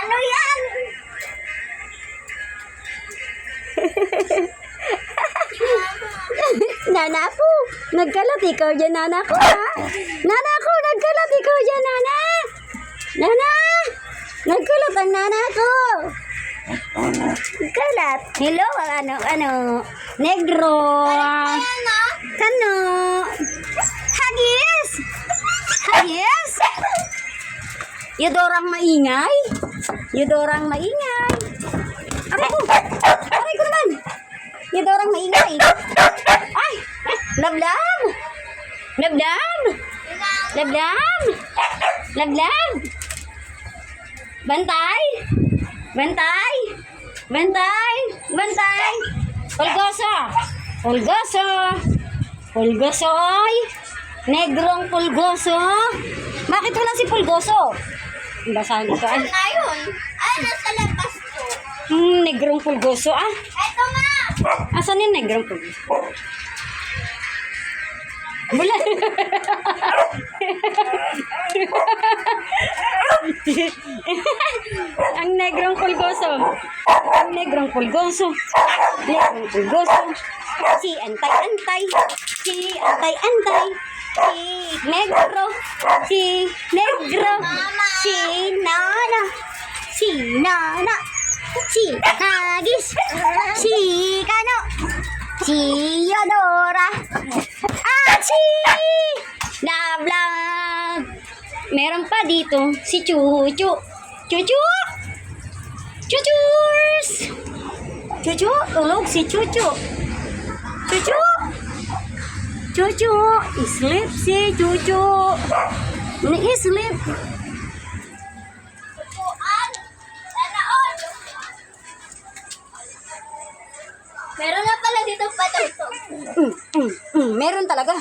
Ano yan? Nana ko, nagkalat ikaw dyan, nana ko, ha? Nana ko, nagkalat ikaw dyan, nana! Nana! Nagkalat ang nana ko! Nagkalat. Hello, negro. Ano? Kano? Hagis! Hagis! Yudorang maingay? Yudorang maingay? Aray ko! Aray ko naman! Yudorang maingay! Ay! Lablam! Lablam! Lablam! Lablam! Bantay! Bantay! Bantay! Bantay! Pulgoso! Pulgoso! Pulgosoy! Negrong pulgoso! Bakit wala si pulgoso? Basahin ito ay. Na yun. Ay, nasa labas to. Negrong pulgoso ah. Eto nga. Asan yung negrong pulgoso? Wala. Ang negrong pulgoso. Ang negrong pulgoso. Negrong pulgoso. Si antay-antay. Si antay-antay. Si negro. Si negro. Si nana. Si nana. Si hagis. Si kano. Si Yodora. Achi! Love, love. Meron pa dito si Chuchu. Chuchu! Chuchus! Chuchu! Tulog si Chuchu. Chuchu! Chuchu! Sleep si Chuchu. Ni-sleep. Tupuan. Sana all. Meron na pala dito patutog. Meron talaga.